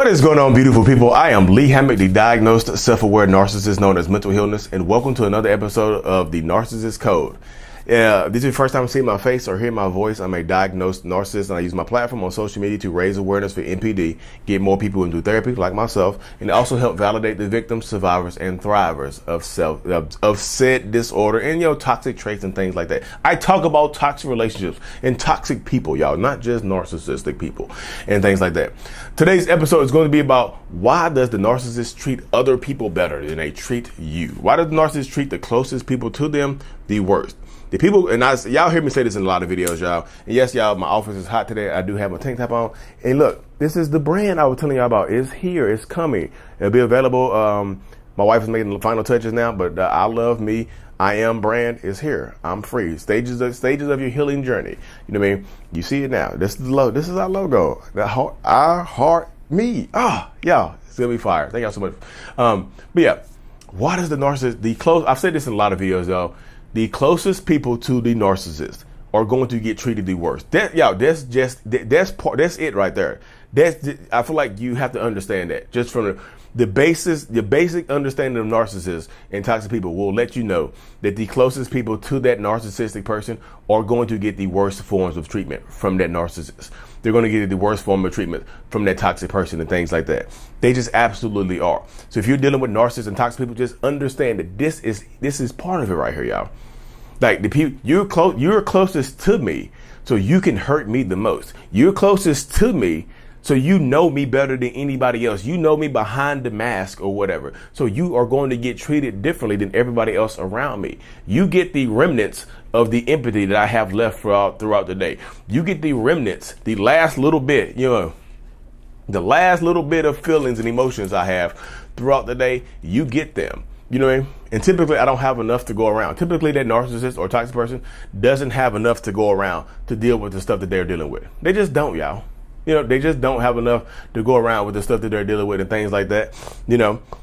What is going on, beautiful people? I am Lee Hammock, the diagnosed self-aware narcissist known as mental illness, and welcome to another episode of the Narcissists Code. This is your first time seeing my face or hearing my voice. I'm a diagnosed narcissist, and I use my platform on social media to raise awareness for NPD, get more people into therapy like myself, and also help validate the victims, survivors, and thrivers of said disorder and toxic traits and things like that. I talk about toxic relationships and toxic people, y'all, not just narcissistic people and things like that. Today's episode is going to be about why does the narcissist treat other people better than they treat you? Why does the narcissist treat the closest people to them the worst? The people, and y'all hear me say this in a lot of videos, y'all. And yes, y'all, my office is hot today. I do have my tank top on. And look, this is the brand I was telling y'all about. It's here. It's coming. It'll be available. My wife is making the final touches now, but I Love Me, I Am brand is here. I'm free. Stages of your healing journey. You know what I mean? You see it now. This is the logo. This is our logo. I heart me. Y'all, it's gonna be fire. Thank y'all so much. But yeah, why does the narcissist, I've said this in a lot of videos, though. The closest people to the narcissist are going to get treated the worst. That's it right there. I feel like you have to understand that. Just from the basic understanding of narcissists and toxic people will let you know that the closest people to that narcissistic person are going to get the worst forms of treatment from that narcissist. They're going to get the worst form of treatment from that toxic person and things like that. They just absolutely are. So if you're dealing with narcissists and toxic people, just understand that this is part of it right here, y'all. Like the people, you're closest to me, so you can hurt me the most. You're closest to me, so you know me better than anybody else. You know me behind the mask or whatever. So you are going to get treated differently than everybody else around me. You get the remnants of the empathy that I have left throughout the day. You get the remnants, the last little bit, the last little bit of feelings and emotions I have throughout the day. You get them. You know what I mean? And typically I don't have enough to go around. Typically that narcissist or toxic person doesn't have enough to go around to deal with the stuff that they're dealing with. They just don't, y'all. They just don't have enough to go around with the stuff that they're dealing with and things like that.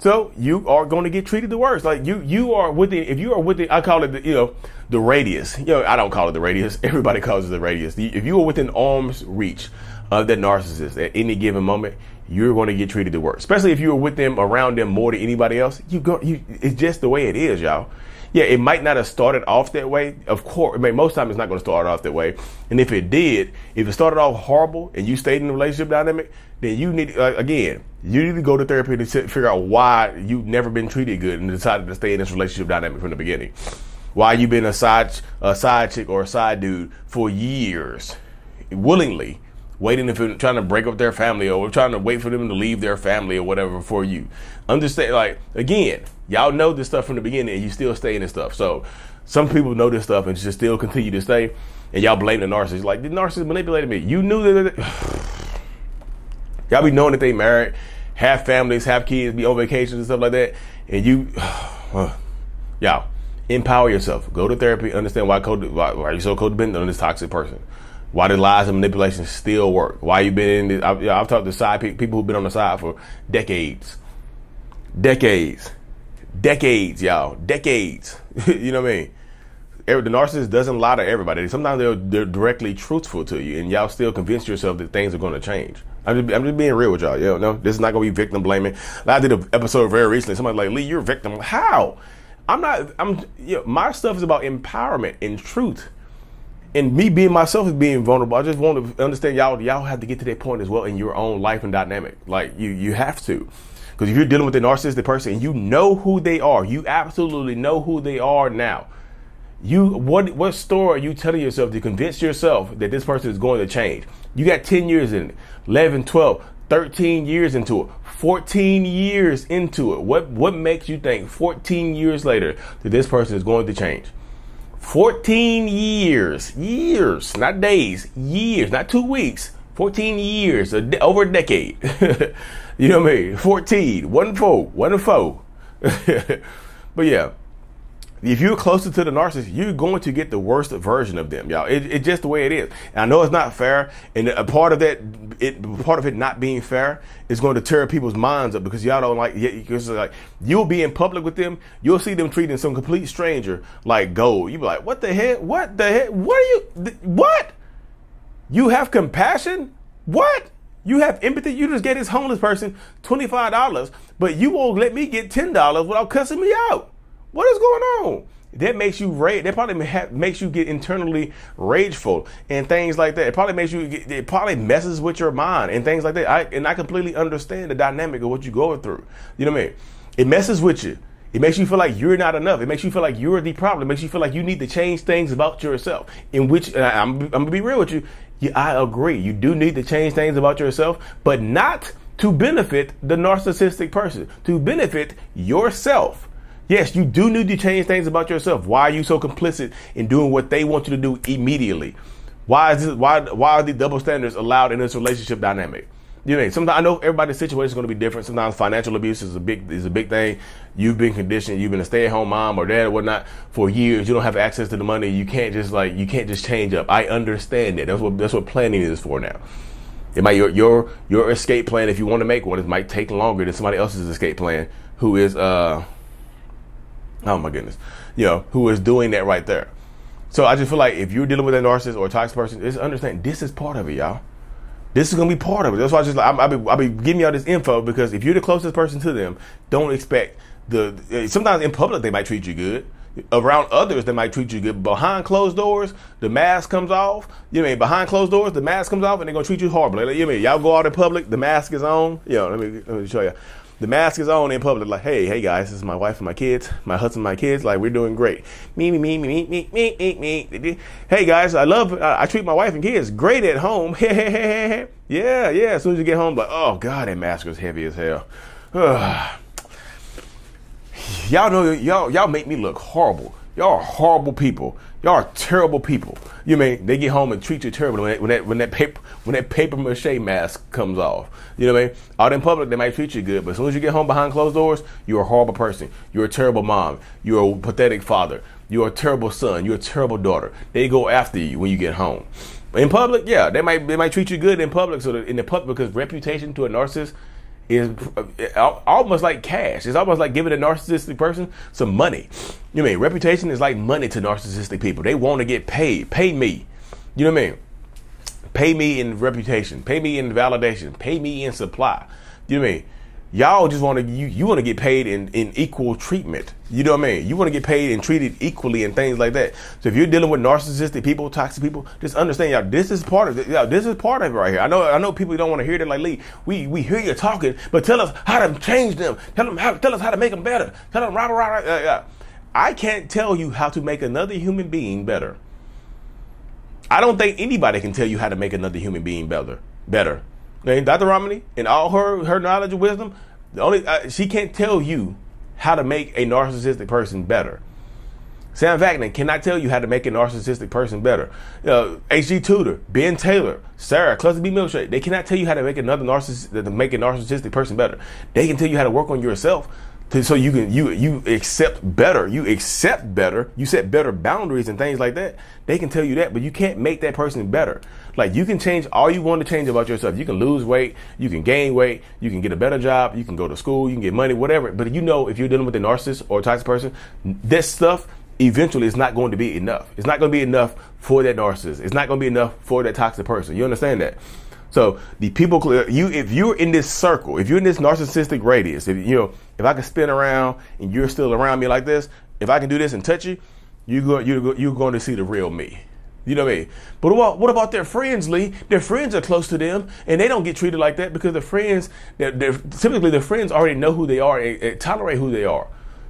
So you are going to get treated the worst. Like you are if you are within, I call it the radius. I don't call it the radius. Everybody calls it the radius. If you are within arm's reach of that narcissist at any given moment, you're going to get treated the worst. Especially if you're with them, around them more than anybody else. It's just the way it is, y'all. Yeah, it might not have started off that way. Of course, most times it's not going to start off that way. And if it started off horrible and you stayed in the relationship dynamic, then you need, you need to go to therapy to figure out why you've never been treated good and decided to stay in this relationship dynamic from the beginning. Why you've been a side chick or a side dude for years, willingly, trying to break up their family or trying to wait for them to leave their family or whatever for you. Understand, y'all know this stuff from the beginning and you still stay in this stuff. So some people know this stuff and just still continue to stay, and y'all blame the narcissist. Like, the narcissist manipulated me. You knew that. Y'all be knowing that they married, have families, have kids, be on vacations and stuff like that. And y'all empower yourself. Go to therapy. Understand why you're so codependent on this toxic person. Why the lies and manipulation still work. Why you been in this. I've talked to people who've been on the side for decades. Decades, y'all. Decades. You know what I mean? The narcissist doesn't lie to everybody. Sometimes they're directly truthful to you, and y'all still convince yourself that things are going to change. I'm just being real with y'all. No, this is not going to be victim blaming. I did an episode very recently. Somebody's like, Lee, you're a victim. How? I'm not. My stuff is about empowerment and truth. And me being myself is being vulnerable. I just want to understand y'all have to get to that point as well in your own life and dynamic. Like you have to. Because if you're dealing with a narcissistic person and you know who they are, you absolutely know who they are now. What story are you telling yourself to convince yourself that this person is going to change? You got 10 years in it, 11, 12, 13 years into it, 14 years into it. What makes you think 14 years later that this person is going to change? 14 years, not days, years, not 2 weeks, 14 years, over a decade. You know what I mean? 14, 1 4. But yeah, if you're closer to the narcissist, you're going to get the worst version of them, y'all. It's just the way it is. And I know it's not fair, and a part of it not being fair is going to tear people's minds up because y'all don't like. You'll be in public with them, you'll see them treating some complete stranger like gold. You'll be like, what the heck? What the heck? What are you? What? You have compassion? What? You have empathy. You just get this homeless person $25, but you won't let me get $10 without cussing me out. What is going on? That makes you rage. That probably makes you get internally rageful and things like that. It probably makes you. It probably messes with your mind and things like that. I completely understand the dynamic of what you're going through. You know what I mean? It messes with you. It makes you feel like you're not enough. It makes you feel like you're the problem. It makes you feel like you need to change things about yourself. In which I'm gonna be real with you. Yeah, I agree. You do need to change things about yourself, but not to benefit the narcissistic person. To benefit yourself. Yes, you do need to change things about yourself. Why are you so complicit in doing what they want you to do immediately? Why are the double standards allowed in this relationship dynamic? You know, sometimes I know everybody's situation is going to be different. Sometimes financial abuse is a big thing. You've been conditioned. You've been a stay-at-home mom or dad or whatnot for years. You don't have access to the money. You can't just change up. I understand that. That's what planning is for now. It might your escape plan, if you want to make one, it might take longer than somebody else's escape plan who is oh my goodness, who is doing that right there. So I just feel like if you're dealing with a narcissist or a toxic person, just understand this is part of it, y'all. This is gonna be part of it. That's why I'll be giving y'all this info, because if you're the closest person to them, don't expect sometimes in public they might treat you good. Around others they might treat you good. Behind closed doors, the mask comes off. Behind closed doors, the mask comes off and they're gonna treat you horribly. Y'all go out in public, the mask is on. Let me show you. The mask is on in public, like, hey guys, this is my wife and my kids, my husband, my kids, like, we're doing great. Me. Hey guys, I treat my wife and kids great at home. Yeah. As soon as you get home, like, oh God, that mask is heavy as hell. Y'all make me look horrible. Y'all are horrible people. Y'all are terrible people. They get home and treat you terribly when that paper mache mask comes off. You know what I mean? Out in public they might treat you good, but as soon as you get home behind closed doors, you're a horrible person. You're a terrible mom. You're a pathetic father. You're a terrible son. You're a terrible daughter. They go after you when you get home. In public, yeah, they might treat you good in public. So in the public, because reputation to a narcissist is almost like cash. It's almost like giving a narcissistic person some money. Reputation is like money to narcissistic people. They want to get paid. Pay me. You know what I mean? Pay me in reputation. Pay me in validation. Pay me in supply. You know what I mean? Y'all just want to you want to get paid in equal treatment. You know what I mean? You want to get paid and treated equally and things like that. So if you're dealing with narcissistic people, toxic people, just understand, y'all, this is part of it. Y'all, this is part of it right here. I know people don't want to hear that. Like, Lee, we hear you talking, but tell us how to change them. Tell us how to make them better. Tell them right. I can't tell you how to make another human being better. I don't think anybody can tell you how to make another human being better. Dr. Romney, in all her knowledge and wisdom, she can't tell you how to make a narcissistic person better. Sam Vaknin cannot tell you how to make a narcissistic person better. H.G. Tudor, Ben Taylor, Sarah, Cluster B. Milkshake, they cannot tell you how to make a narcissistic person better. They can tell you how to work on yourself so you accept better. You set better boundaries and things like that. They can tell you that, but you can't make that person better. Like, you can change all you want to change about yourself. You can lose weight, you can gain weight, you can get a better job, you can go to school, you can get money, whatever. But if you're dealing with a narcissist or a toxic person, this stuff eventually is not going to be enough. It's not going to be enough for that narcissist. It's not going to be enough for that toxic person. You understand that? So the people, if you're in this circle, if you're in this narcissistic radius, if I can spin around and you're still around me like this, if I can do this and touch you, you're going to see the real me. You know what I mean? But what about their friends, Lee? Their friends are close to them, and they don't get treated like that because the friends, typically the friends already know who they are and tolerate who they are.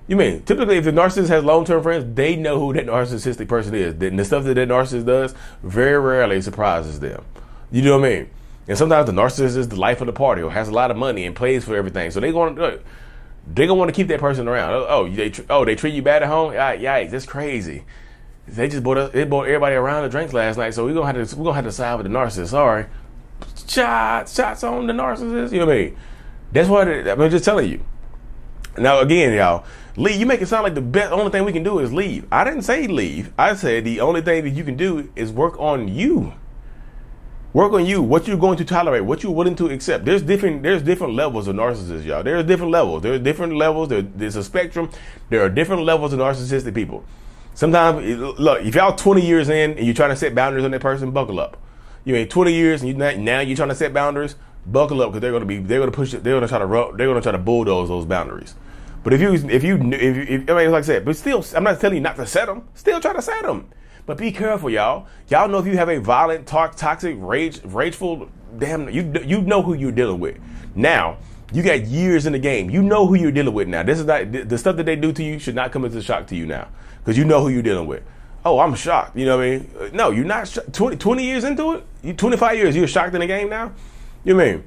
You mean, typically if the narcissist has long-term friends, they know who that narcissistic person is. And the stuff that narcissist does very rarely surprises them. You know what I mean? And sometimes the narcissist is the life of the party or has a lot of money and pays for everything. So they're going to want to keep that person around. They treat you bad at home? Yikes, that's crazy. They bought everybody around the drinks last night, so we're gonna have to side with the narcissist. Sorry, shots on the narcissist. You know what I mean? That's what I'm just telling you. Now again, y'all, Lee, you make it sound like the only thing we can do is leave. I didn't say leave. I said the only thing that you can do is work on you. Work on you. What you're going to tolerate. What you're willing to accept. There's different levels of narcissists, y'all. There's different levels. There's a spectrum. There are different levels of narcissistic people. Sometimes, look, if y'all 20 years in and you're trying to set boundaries on that person, buckle up. 20 years and now you're trying to set boundaries, buckle up, because they're gonna push it. They're gonna try to bulldoze those boundaries. But if I mean, like I said, but still, I'm not telling you not to set them. Still try to set them. But be careful, y'all. Y'all know if you have a violent, toxic, rageful, you know who you're dealing with. Now, you got years in the game. You know who you're dealing with now. This is not, the stuff that they do to you should not come as a shock to you now, because you know who you're dealing with. Oh, I'm shocked. You know what I mean? No, you're not. 20 years into it, 25 years, you're shocked in the game now. You know what I mean?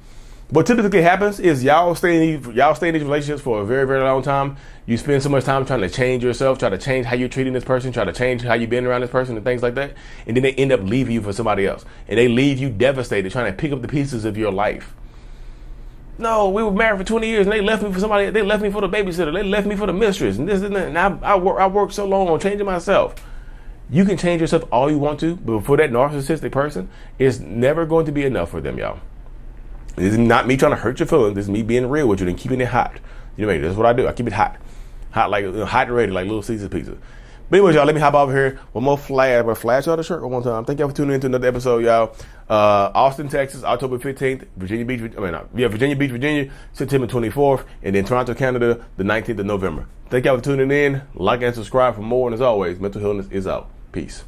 What typically happens is y'all stay in these relationships for a very, very long time. You spend so much time trying to change yourself, try to change how you're treating this person, try to change how you've been around this person and things like that. And then they end up leaving you for somebody else. And they leave you devastated, trying to pick up the pieces of your life. No, we were married for 20 years and they left me for somebody. They left me for the babysitter. They left me for the mistress. And this and that. And I worked so long on changing myself. You can change yourself all you want to, but for that narcissistic person, it's never going to be enough for them, y'all. This is not me trying to hurt your feelings. This is me being real with you and keeping it hot. You know what I mean? That's what I do. I keep it hot. Hot and ready, like Little Caesar's pizza. But anyways, y'all, let me hop over here. One more flash. I'm going to flash y'all the shirt one more time. Thank y'all for tuning in to another episode, y'all. Austin, Texas, October 15th. Virginia Beach, Virginia, September 24th. And then Toronto, Canada, the 19th of November. Thank y'all for tuning in. Like and subscribe for more. And as always, mental healness is out. Peace.